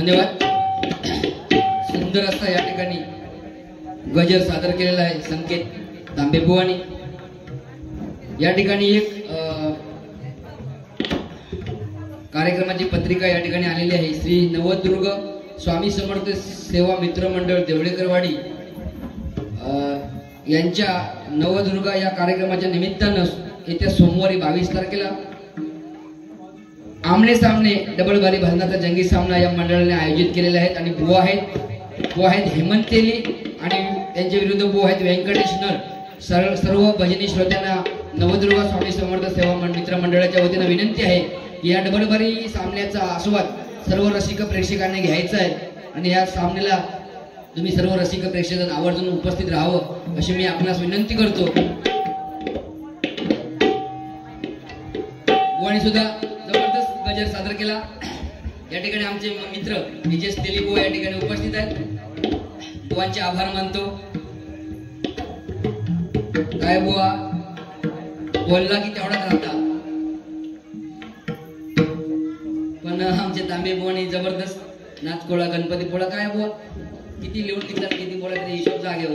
धन्यवाद. सुंदर असा या ठिकाणी गजर सादर केलेला आहे संकेत तांबेबुवानी. या ठिकाणी एक कार्यक्रमाची पत्रिका या ठिकाणी आलेली आहे. श्री नवदुर्ग स्वामी समर्थ सेवा मित्र मंडळ देवळेकरवाडी यांच्या नवदुर्गा या कार्यक्रमाच्या निमित्तानं येत्या सोमवारी 22 तारखेला आमने सामने डबल बारी भाजनाचा जंगी सामना या मंडळाने आयोजित केलेला आहे. आणि बुवा आहेत हेमंत तेली आणि त्यांच्या विरुद्ध बुवा आहेत व्यंकटेश नर. सर्व भजनी श्रोत्यांना नवदुर्गा स्वामी समर्थ सेवा मित्र मंडळाच्या वतीनं विनंती आहे की या डबल बारी सामन्याचा आस्वाद सर्व रसिक प्रेक्षकांनी घ्यायचा आहे आणि या सामन्याला तुम्ही सर्व रसिक प्रेक्षकांना आवर्जून उपस्थित राहावं अशी मी आपणास विनंती करतो. बुवानी सुद्धा जबरदस्त गजर सादर केला. या ठिकाणी आमचे मित्र निजेश तेली बुवा या ठिकाणी उपस्थित आहेत. बुवांचे आभार मानतो. काय बुवा बोलला की तेवढाच राहता, पण आमचे तांबे बुवानी जबरदस्त नाचकोळा गणपती पोळा काय बुवा किती लिहून निघतात किती बोला तरी हिशोब जागेवर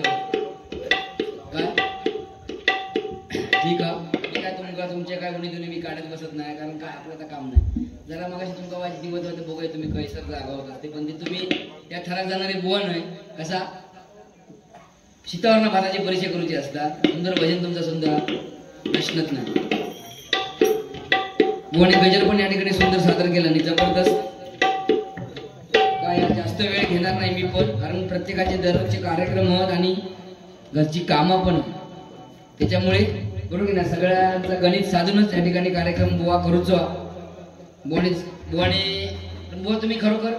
काय ठीक आहे. काय तुमचे काय गुणी तुम्ही मी काढत बसत नाही कारण काय आपलं काम नाही. जरा मगाशी तुमका वाची दिवस होते बघूया तुम्ही कैसर जागावत असते पण ते तुम्ही त्या ठराक जाणारे बुवा नाही कसा शीतावरण भाताची परीक्षा करूची असतात. सुंदर भजन तुमचा सुंदर प्रश्नच नाही. बुवाने गजर पण या ठिकाणी सुंदर सादर केलं आणि जबरदस्त काय जास्त वेळ घेणार नाही मी पण कारण प्रत्येकाचे दररोजचे कार्यक्रम आहेत आणि घरची कामं पण त्याच्यामुळे बरोबर ना सगळ्यांचं गणित साधूनच या ठिकाणी कार्यक्रम बुवा करूचो. बुवाने बुवा तुम्ही खरोखर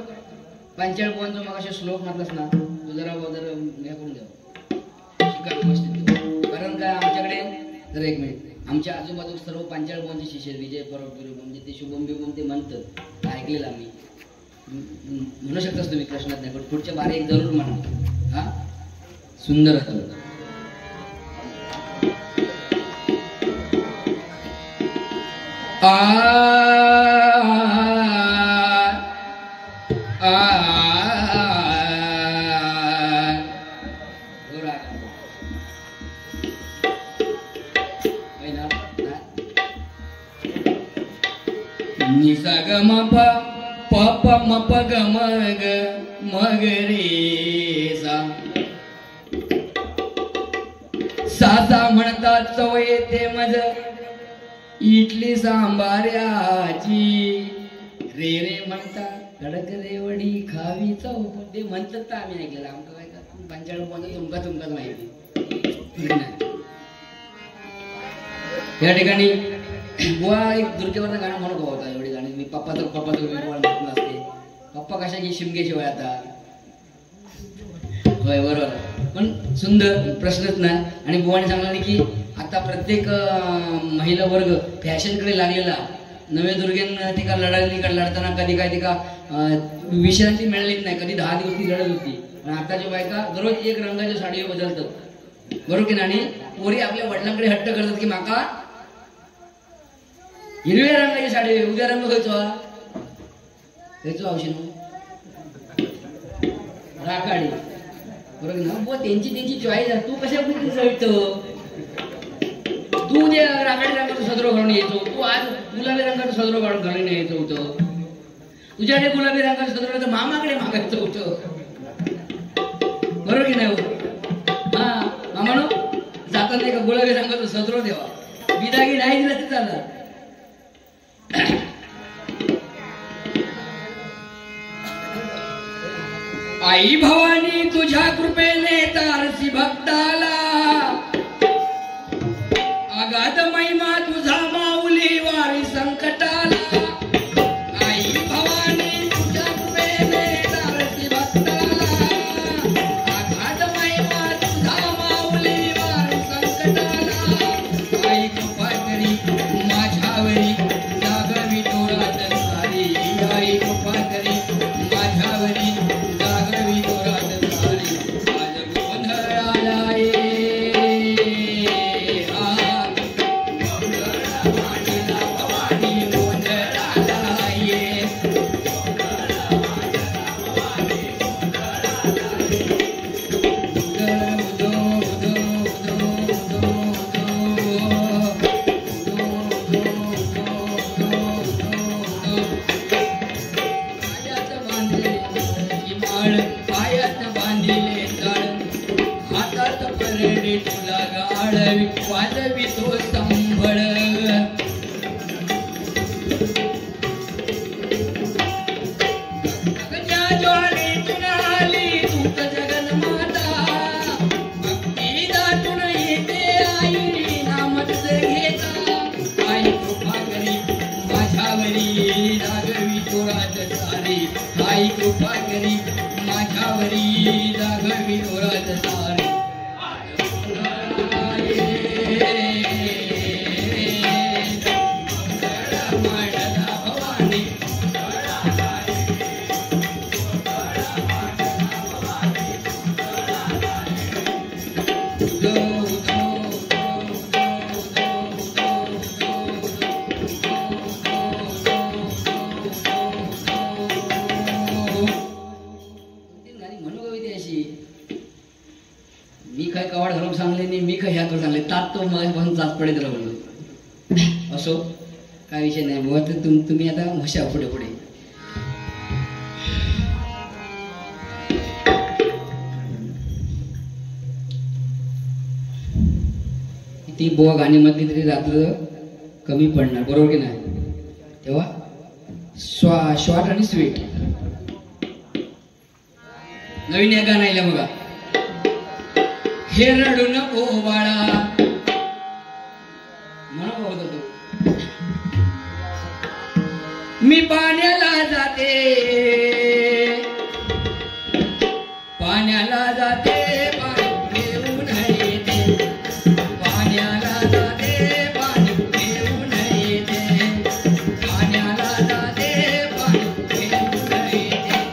45 बुवांचा मग असे श्लोक म्हटलंस ना तू जरा हे करून द्या कारण काय आमच्याकडे जर एक मिनिट आमच्या आजूबाजू सर्व 45 बुवांचे शिष्य विजय परब म्हणजे ते शुभम बिभम ते म्हणतात ऐकलेलं आम्ही म्हणू शकतास तुम्ही प्रश्नात नाही पण पुढच्या बारे एक जरूर म्हणा. हा सुंदर निसा ग म प प म प ग म ग म ग रे सा सा म्हणतात चव येते मज इडली सांबाऱ्याची रे रे म्हणतात कडक रेवडी खावी चव ते म्हणतात तर आम्ही ऐकलेलं आमचं काय का 45 बुवांचं तुमकाच माहिती. या ठिकाणी बुवा एक दुर्गेवरचं गाणं म्हणत होता एवढी गाणी मी पप्पाचं म्हणत नसते पप्पा कशाची शिमगेशिवाय आता होय बरोबर पण सुंदर प्रश्नच नाही. आणि बुवाने सांगला की आता प्रत्येक महिला वर्ग फॅशनकडे लागलेला नवे दुर्गेन तिका लढताना कधी काय तिका विश्रांती मिळालीच नाही कधी 10 दिवस ती लढत होती पण आताच्या बायका दररोज एक रंगाच्या साडी बदलतात बरोबर की नाही. पोरी आपल्या वडिलांकडे हट्ट करतात की माका हिरव्या रंगाची साडी उद्या रंग खायचो औषध राखाडी बरोबर ना त्यांची चॉईस आहे. तू कशा जळतो तू उद्या राखाडी रंगाचा सदरो घालून यायचो तू आज गुलाबी रंगाचा सदरो घालून यायचं होतं तुझ्याकडे गुलाबी रंगाचं सदरो तर मामाकडे मागायचं होतं बरोबर की नाही. हा मामानो जाताना एका गुलाबी रंगाचा सदरो देवा बिदागी नाही दिला ते चालला. आई भवानी तुझ्या कृपेने तारसी भक्ताला अगाध महिमा तुझा माऊली वारी संकटाला. आई भवानी तुझ्या कृपेने तारसी भक्ताला अगाध महिमा तुझा माऊली वारी संकटाला. आई कृपा करी माझ्यावरी जागवी तोरात सारी आई कृपा करी माझ्यावरी जागवी तोरात सारी आज गोंधळाला ओरात सारी आई कृपा करी माझ्यावरी जागवी ओरात सारी तो म्हणून जात पडेल म्हणून असो काय विषय नाही बुवा तर तुम्ही आता हुशा पुढे पुढे ती बुवा गाणी मधली तरी रात्र कमी पडणार बरोबर की नाही तेव्हा शॉर्ट आणि स्वीट नवीन या गाणं आलं बघा हे रडू नको बाळा मी पाण्याला जाते पाण्याला जाते पाणी घेऊन येते पाण्याला जाते पाणी घेऊन येते पाण्याला जाते पाणी घेऊन येते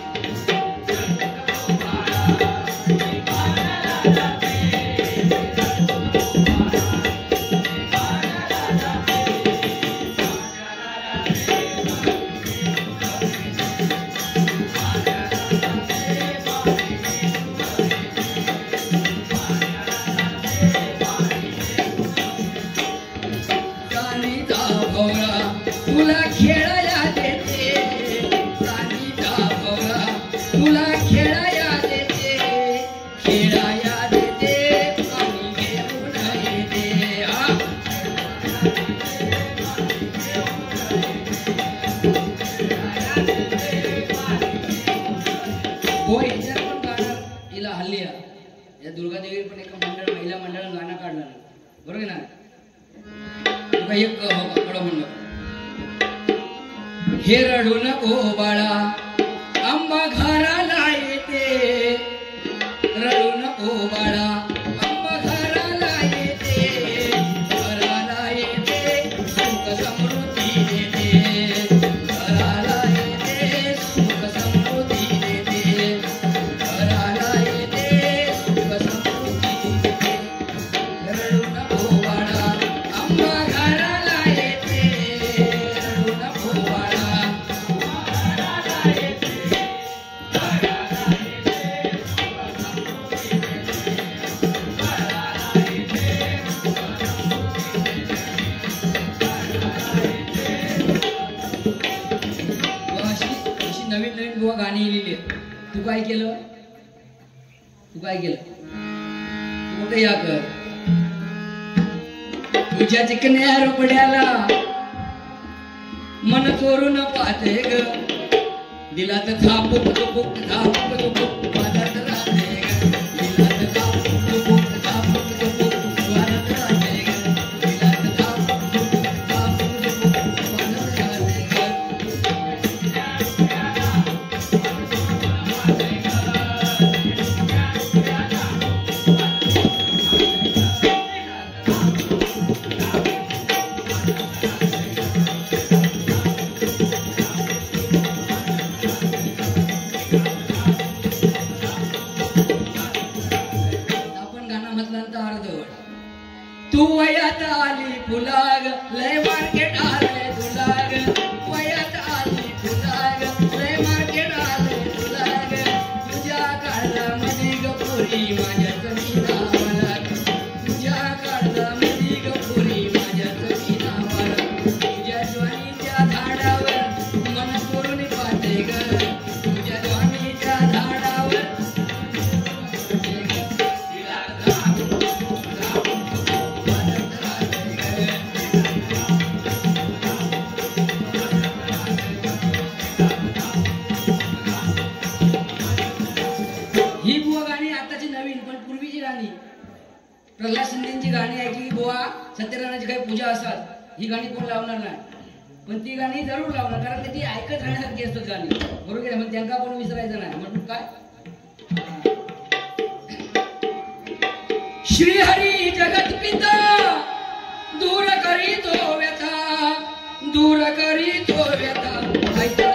तुला खेळाया देते सानीचा भवरा तुला खेळाया देते खेळाया देते पाणी घेऊन येते हो याच्यात पण गाणं हिला हल्ली या दुर्गादेवी पण एका महिला मंडळानं गाणं काढलं बरोबर ना तुका एक कडं म्हणलं हे रडू नको बाळा आंबा घराला येते रडू नको बाळा आंबा घराला येते घराला येते सुख समृद्धी देते घराला येते सुख समृद्धी देते घराला येते सुख समृद्धी देते रडू नको बाळा आंबा घराला येते रडू नको बाळा नवीन नवीन बुवा गाणी लिहिली तू काय केलं तू या कर तुझ्या चिकन्या रोपड्याला मन चोरून पाहते ग दिलात थापूक तुपूक थापूक तुपूक वाजत राहते ग दिलात थापूक तुपूक थापूक तुपूक वाजत राहते ग दिलात थापूक तुपूक थापूक तुपूक वाजत राहते ग तू वयात आली फुलाग लय मार्केट आले तुलाग वयात आली फुलाग लय मार्केट आले तुलाग तुझ्या काळजा मधी गपुरी माझ्या जमीनावर तुझ्या काळजा मधी गपुरी माझ्या जमीनावर तुझ्या ज्वानीच्या झाडावर मन करून पाहते ग तुझ्या ज्वानीच्या झाडावर ही बुवा गाणी आताची नवीन पण पूर्वीची गाणी प्रल्हाद शिंदेची गाणी ऐकली बुवा सत्यनारायणाची काही पूजा असतात ही गाणी कोण लावणार नाही पण ती गाणी जरूर लावणार कारण ती ऐकत राहण्यासारखी असतात गाणी बरोबर आहे मग त्यांना पण विसरायचं नाही म्हणून काय श्री हरी जगत पिता दूर करी तो व्यथा दूर करी तो व्यथा ऐका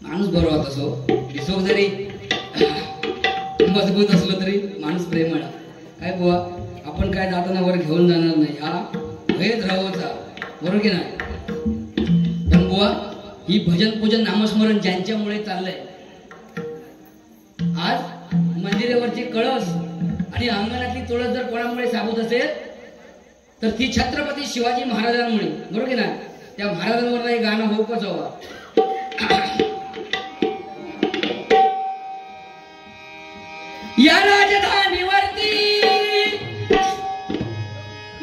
माणूस बरोबर होता सो दिसो जरी मजबूत असलो तरी माणूस प्रेमळ काय बुवा आपण काय जाताना वर घेऊन जाणार नाही हा भेद राहायचा बरोबर की नाही पण बुवा ही भजन पूजन नामस्मरण ज्यांच्यामुळे चाललंय आज मंदिरावरची कळस आणि अंगणातली तुळस जर कोणामुळे साबूत असेल तर ती छत्रपती शिवाजी महाराजांमुळे बरोबर की नाही त्या महाराजांवर एक गाणं होऊकच हवं या राजधानीवरती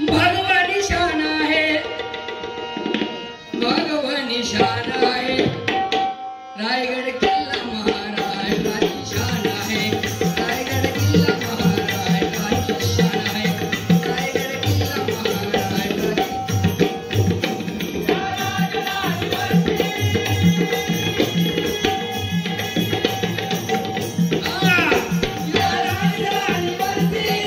भगवानी शान आहे भगवानी शान आहे रायगड किल्ला महाराष्ट्राची शान आहे रायगड किल्ला महाराष्ट्राची शान आहे रायगड किल्ला महाराष्ट्राची या राजधानीवरती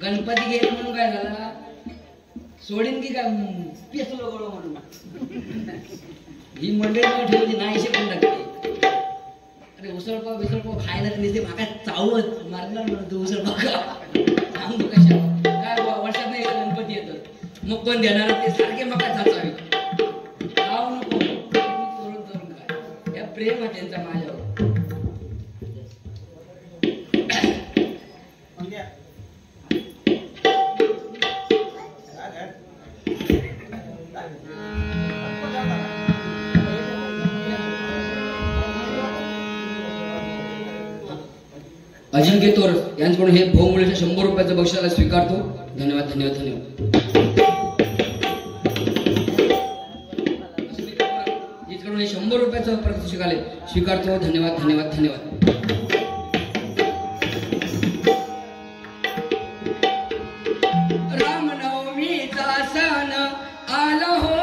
गणपती गेले म्हणून काय झाला सोडीन की काय पेसलो गळो म्हणून ही मंडळी न ठेवली नाही शिकून टाकली. अरे उसळपाव खायला निघते माका चावत मारला म्हणतो उसळपाव सांगू कशा काय वर्षात नाही गणपती येतात मग कोण देणार ते सारखे मका चाचावी खाऊ नको करून काय या प्रेम आहे त्यांचा माझ्यावर. अजिंक्य तोर यांच्याकडून हे बहुमूल्याच्या 100 रुपयाचं बक्षीस स्वीकारतो. धन्यवाद धन्यवाद धन्यवाद. याच्याकडून हे 100 रुपयाचं पारितोषिक आले स्वीकारतो. धन्यवाद धन्यवाद धन्यवाद. रामनवमीचा सण आला हो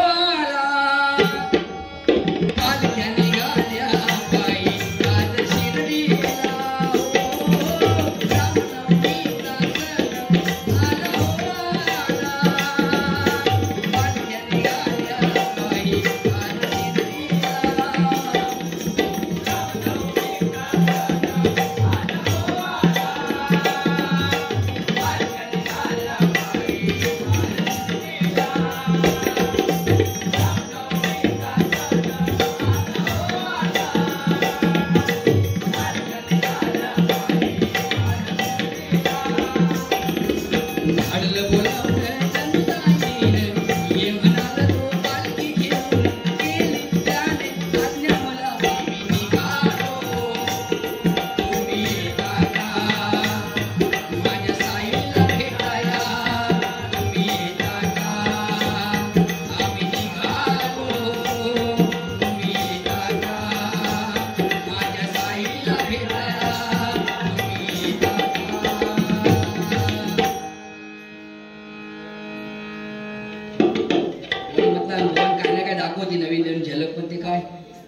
नवीन झलक पण ते काय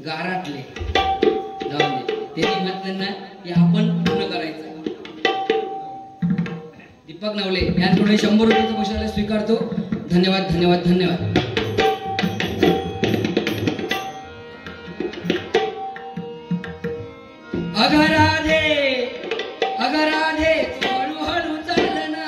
गाराटले जाऊन दे ते म्हटलं ना की आपण पूर्ण करायचं. दीपक नवले यांच्याकडून 100 रुपयाचं बक्षीस स्वीकारतो. धन्यवाद धन्यवाद धन्यवाद. अगराधे अगराधे हळूहळू चालना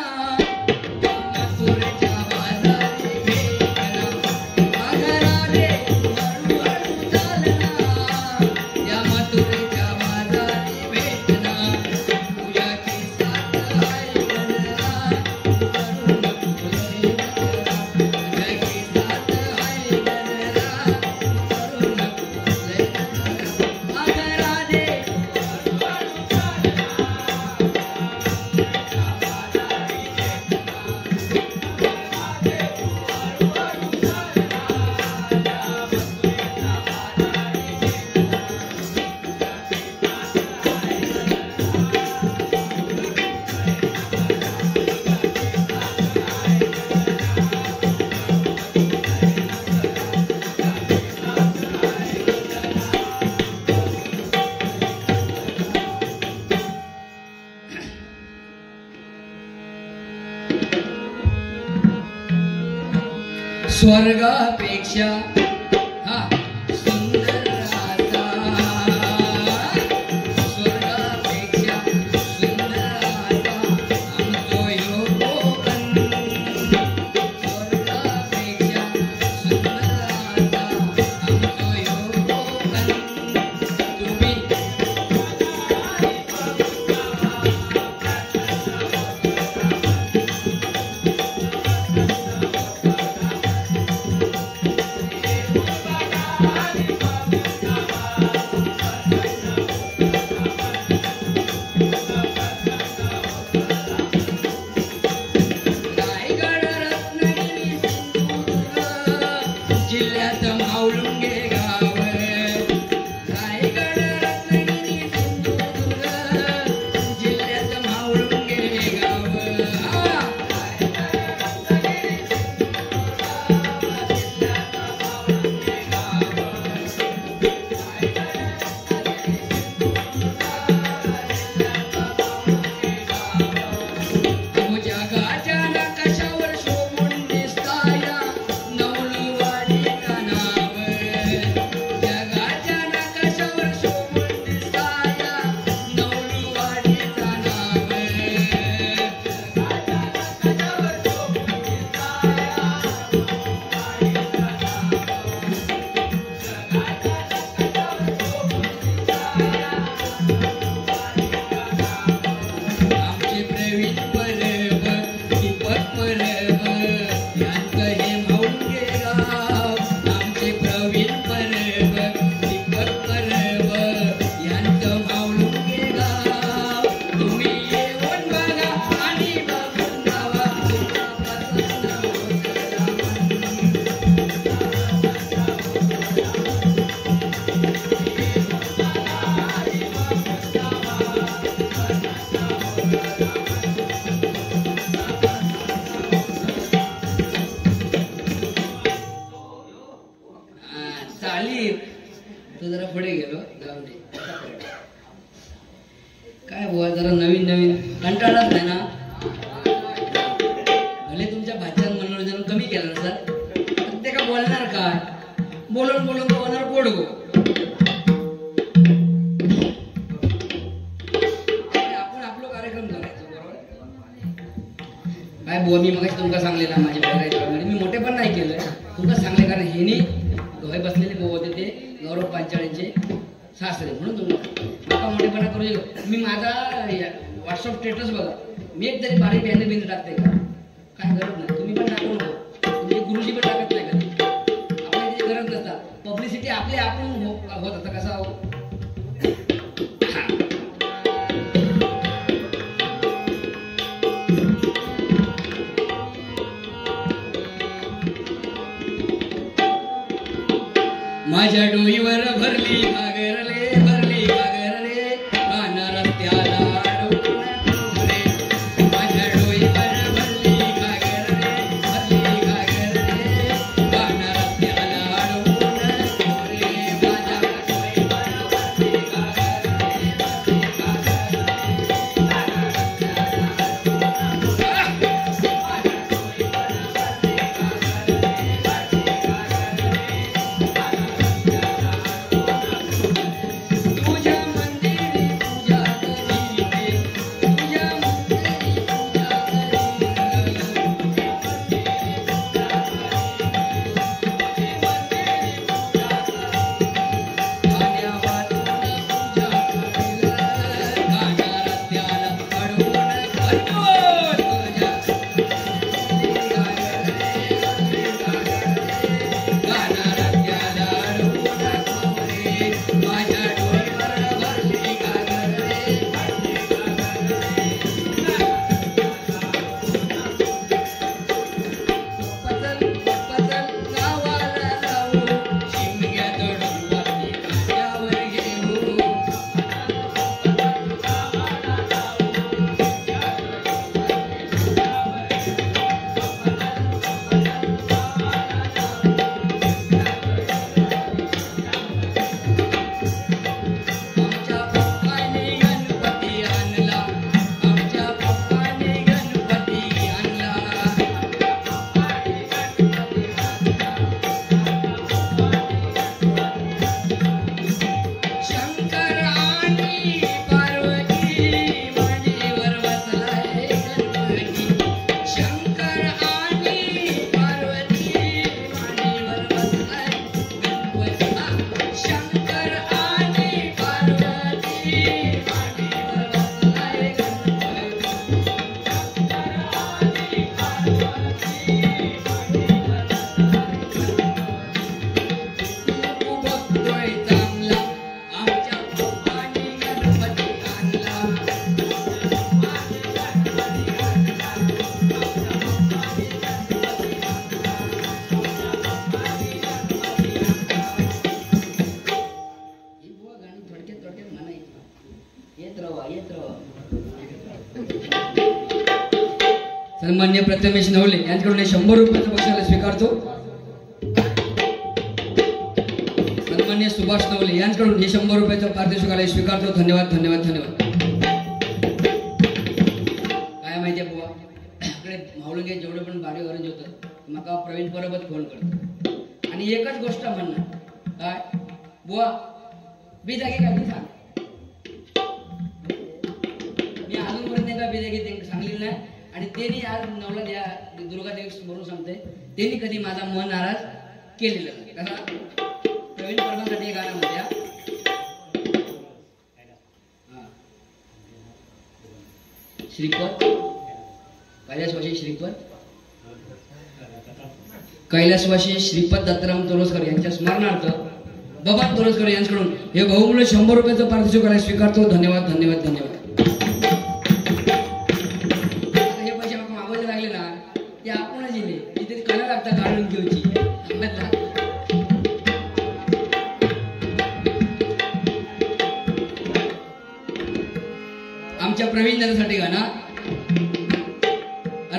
स्वर्गापेक्षा जरा नवीन नवीन कंटाळाच नाही ना. भले तुमच्या भाच्यात मनोरंजन कमी केलं ना सर, ते का बोलणार काय, बोलून बोलून होणार पोडगो. आपण आपला कार्यक्रम करायचो बरोबर. काय बुवा मी मग तुमका सांगले ना माझे बघायचं मी मोठे पण नाही केलं तुमका सांगले, कारण हेनी गव्हाय बसलेले भाऊ होते ते गौरव पांचाळेंचे सासरे, म्हणून तुम्हाला मोठेपणा करू शकतो. मी माझा व्हॉट्सअप स्टेटस बघा, मी एक तरी बारीक बियाणे बिंदू टाकते का, काय गरज नाही. तुम्ही पण टाकू नको, तुमचे गुरुजी पण टाकत नाही कधी, आपल्याला त्याची गरज नसता. पब्लिसिटी आपले आपण होत आता कसा हो. माझ्या डोईवर भरली घागरले, भरली घागरले, काना रस्त्याला अडवून रे. माझ्या डोईवर भरली घागरले, भरली घागरले, काना रस्त्याला अडवून रे. माझ्या डोईवर भरली घागरले, भरली घागरले, काना रस्त्याला अडवून रे. सन्मान्य प्रथमेश नवले यांच्याकडून 100 रुपयाचं बक्षीस स्वीकारतो. सन्मान्य सुभाष नवले यांच्याकडून 100 रुपयाचं पारितोषिक स्वीकारतो. धन्यवाद धन्यवाद धन्यवाद. काय माहितीये बुवा, आपले माऊलगे जेवढे पण बारी ऑरेंज होतं मका प्रवीण परबत फोन करतो आणि एकच गोष्ट म्हणणार, काय बुवा बी जागे का मी सांग, मी अजूनपर्यंत का बी जागे ते सांगलेलं नाही. आणि त्यांनी आज नवला द्या दुर्गादेवी समोरून सांगते, त्यांनी कधी माझा मन नाराज केलेलं नाही. कसा प्रवीण परमासाठी हे गाणं म्हणत्या, श्रीपद कैलासवासी श्रीपद कैलासवासी श्रीपद दत्तराम तोरसकर यांच्या स्मरणार्थ बबन तोरसकर यांच्याकडून हे बहुमूल्य 100 रुपयाचं पारितोषिक स्वीकारतो. धन्यवाद धन्यवाद धन्यवाद. आमच्या प्रवीण दादासाठी गाणं,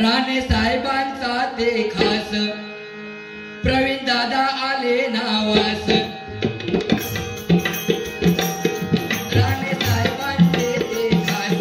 राणे साहेबांचा ते खास प्रवीण दादा आले नावास. राणे साहेबांचे ते खास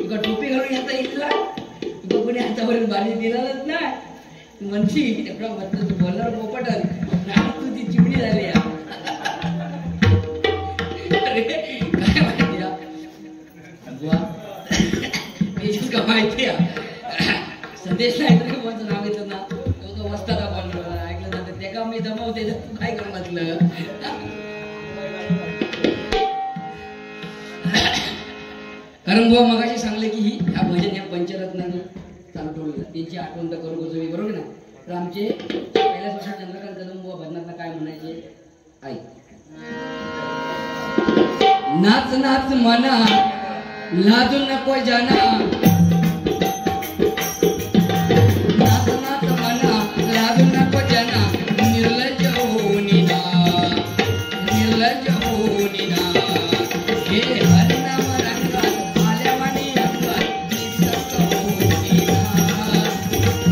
तुका टोपी घालून येता इथला तुका कोणी हातावरून बारी दिलाच नाही म्हणशी तेवढा म्हटलं तू बोलणार पोपटल तू ती चिमणी झाली अरे काय माहिती का माहिती संदेश नाही तरी माझं नाव घेतलं ना तो वस्तादा बोललो ऐकलं जातं ते का मी दमवते तू काय कर म्हटलं कारण बुवा मगाशी सांगले की ही ह्या भजन ह्या पंचरत्नाने चालू ठेवलेलं त्यांची आठवण तर करू कसं बरोबर ना तर आमचे पहिल्या वर्षात चंद्रकांत कदम बुवा भजनात काय म्हणायचे आई नाच नाच मना लाजू नको जाना नाच नाच मना लाजू नको जाना निर्लज्ज होनी ना निर्लज्ज होनी ना हे हरिनाम रंगात आल्यावानी रंगात निसर्ग होनी ना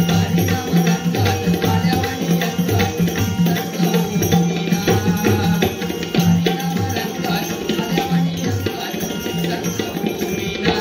हरिनाम रंगात आल्यावानी रंगात निसर्ग होनी ना हरिनाम रंगात आल्यावानी रंगात निसर्ग होनी ना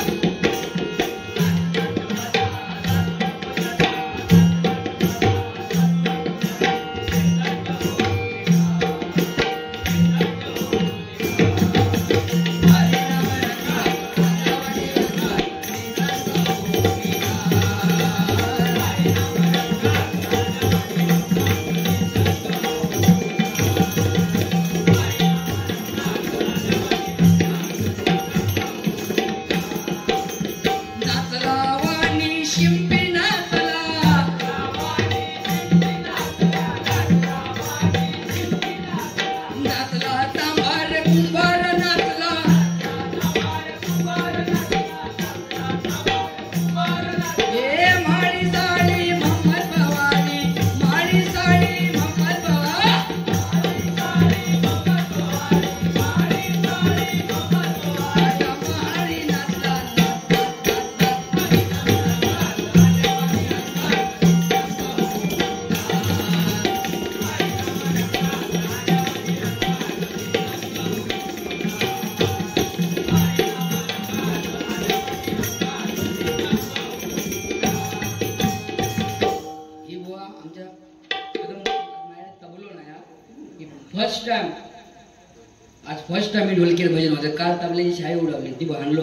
फर्स्ट टाइम मी ढोलकीर भजन होतं काल तबल्याची शाई उडवली ती भांडलो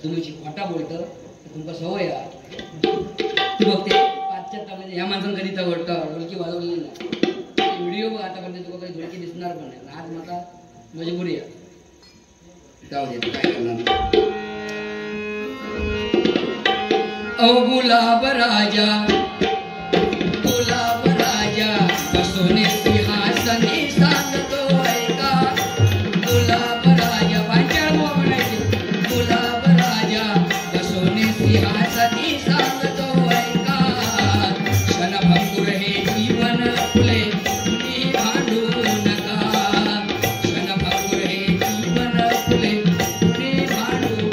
तुम्ही खोटा बोलतं तुमका सवय ती बघते पाचच्या तबल्याच्या ह्या माणसानं कधी ढोलकी वाजवलेली नाही व्हिडिओ बघ आतापर्यंत तुला काही ढोलकी दिसणार पण नाही आज माझा मजबुरी आहे जाऊ दे काय करणार ओ गुलाब राजा बसोने सिंहासनी सांगतो ऐका गुलाब राजा पांचाळ म्हणायचे गुलाब राजा बसोने सिंहासनी सांगतो ऐका क्षणभंगुर हे जीवन फुले कुणी भांडू नका क्षणभंगुर हे जीवन फुले कुणी भांडू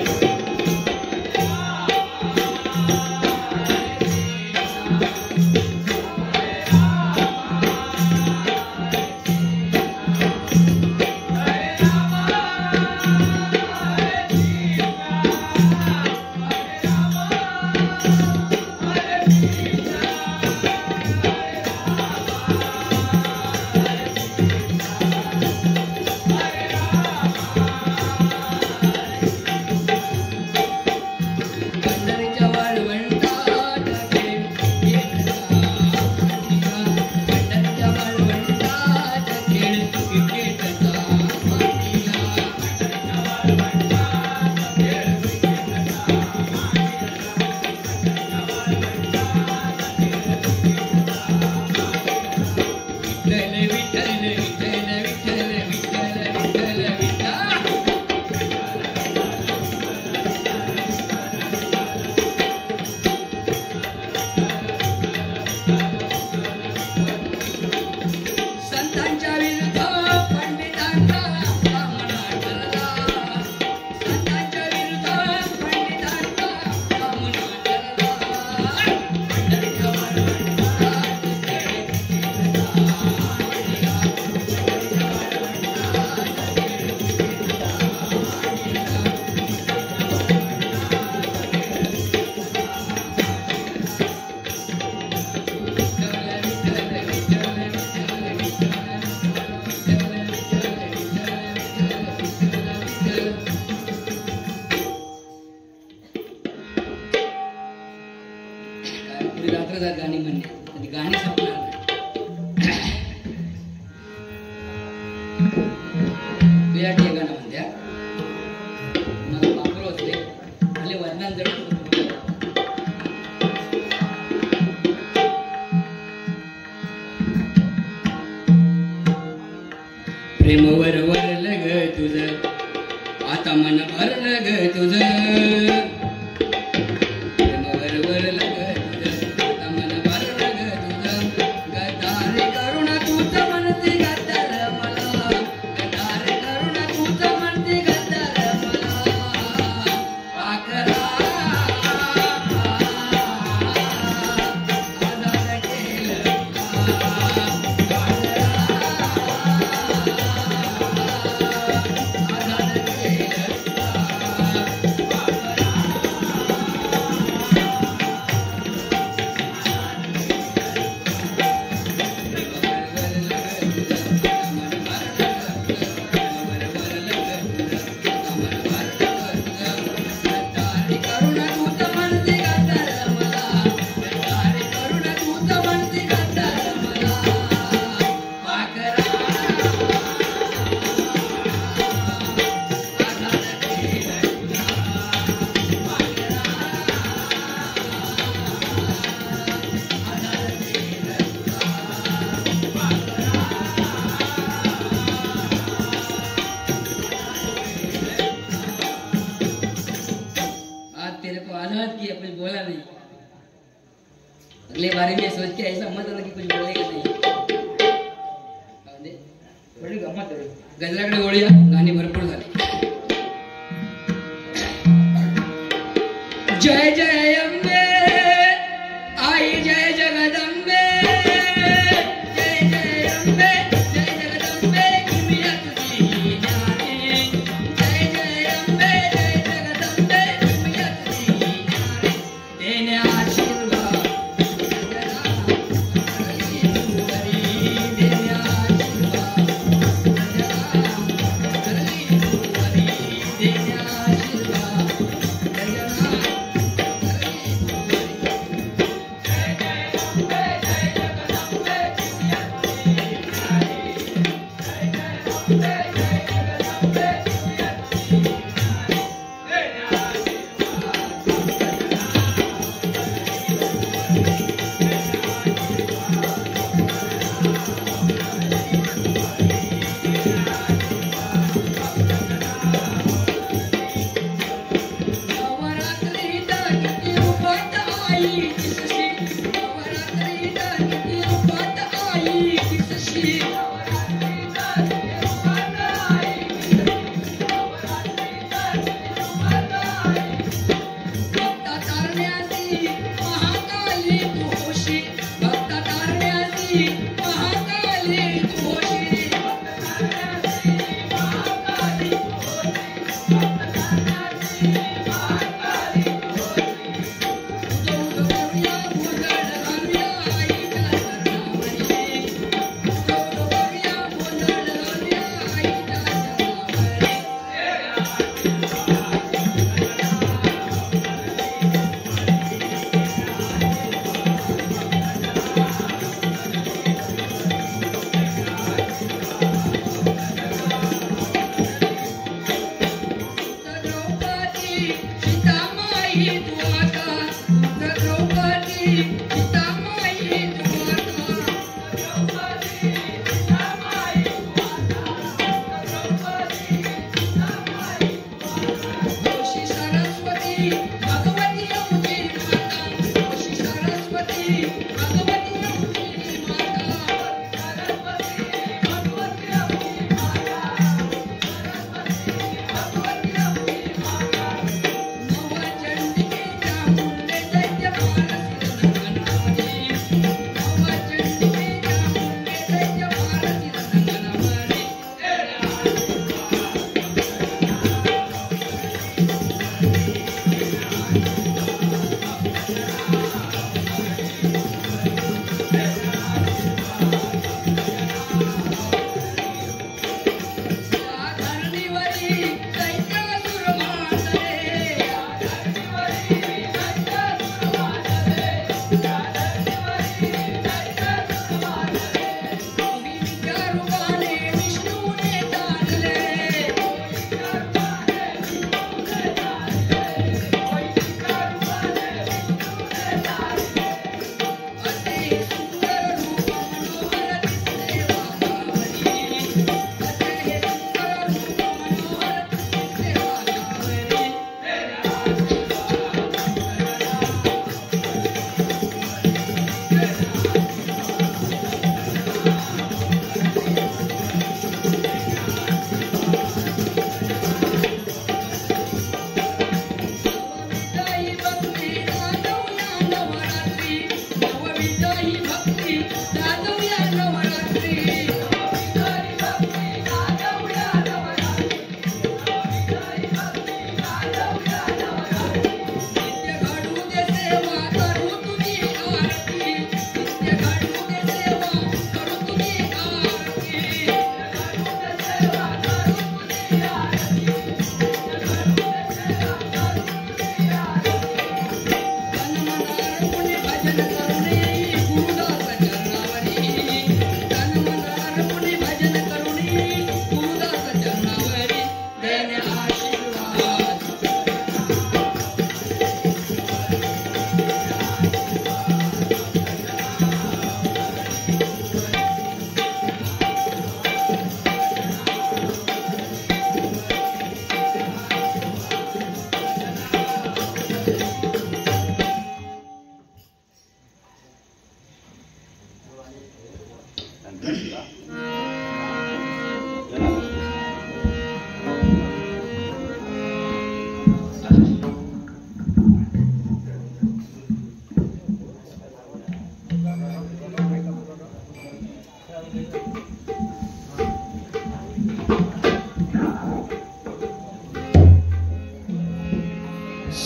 पुढे रात्र जात गाणी म्हणणे आणि गाणी संपणार नाही. बिराटी गाणं म्हणत्या मला वापरू असले आणि वर्णन जर प्रेमवर वरलं ग तुझं आता मन भरलं ग तुझं प्रेमवर वरलं ग तुझं आता मन भरलं ग तुझं गदार करुणा तूच म्हणते गदार मला गदार करुणा तूच म्हणते गदार मला पाकरा आधार केलं बोला नहीं अगले बारे में सोच के ऐसा मत आना कि कुछ बोलेगा नहीं बड़ी गम्मत है गजराकडे वळूया गाणी भरपूर झाली जय जय अंबे आई जय जगदंबे जय जय अंबे जय जगदंबे किमिया तुझी ज्ञानी जय जय अंबे जय जगदंबे किमिया तुझी ज्ञानी तेने आशीर्वाद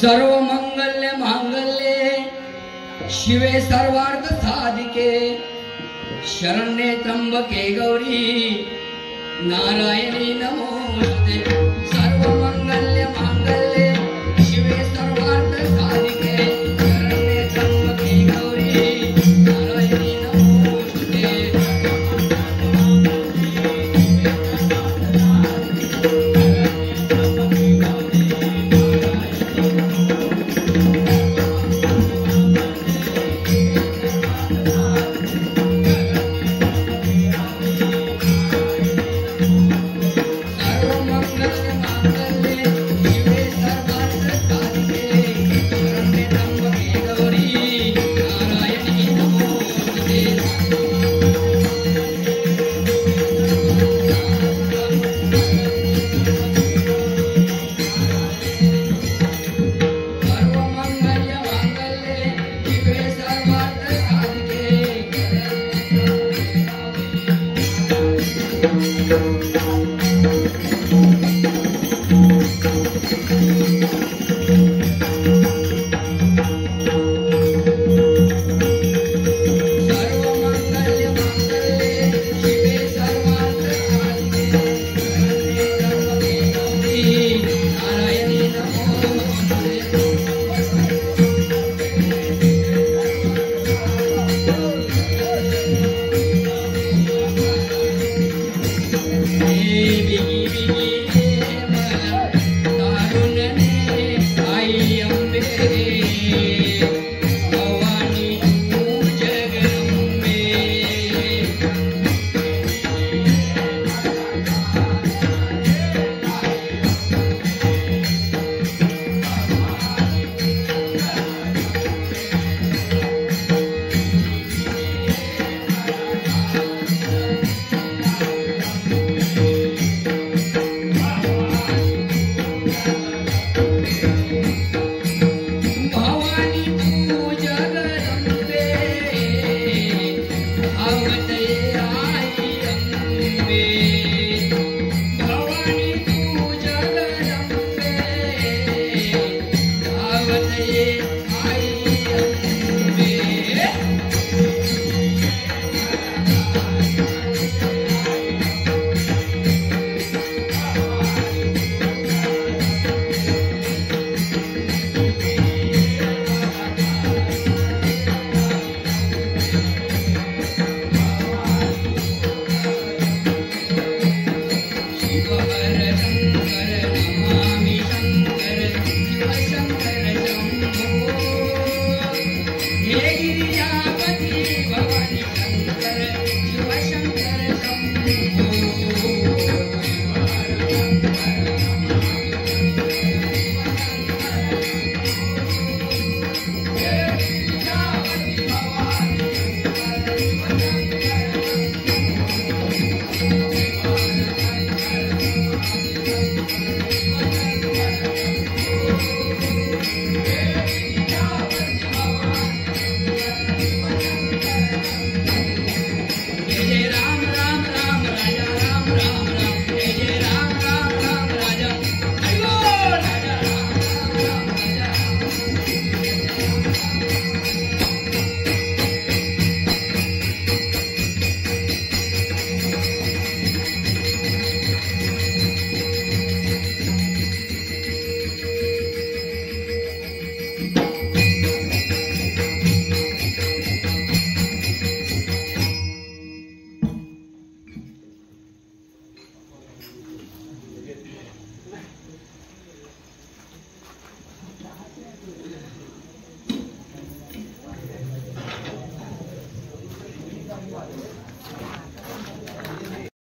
सर्व मंगल्य मांगल्ये शिवे सर्वार्थ साधिके शरण्ये त्र्यंबके गौरी नारायणी नमोस्तुते सर्व मंगल्य मांगल्ये शिवे सर्वार्थ साधिके शरण्ये त्र्यंबके गौरी नारायणी नमोस्तुते आई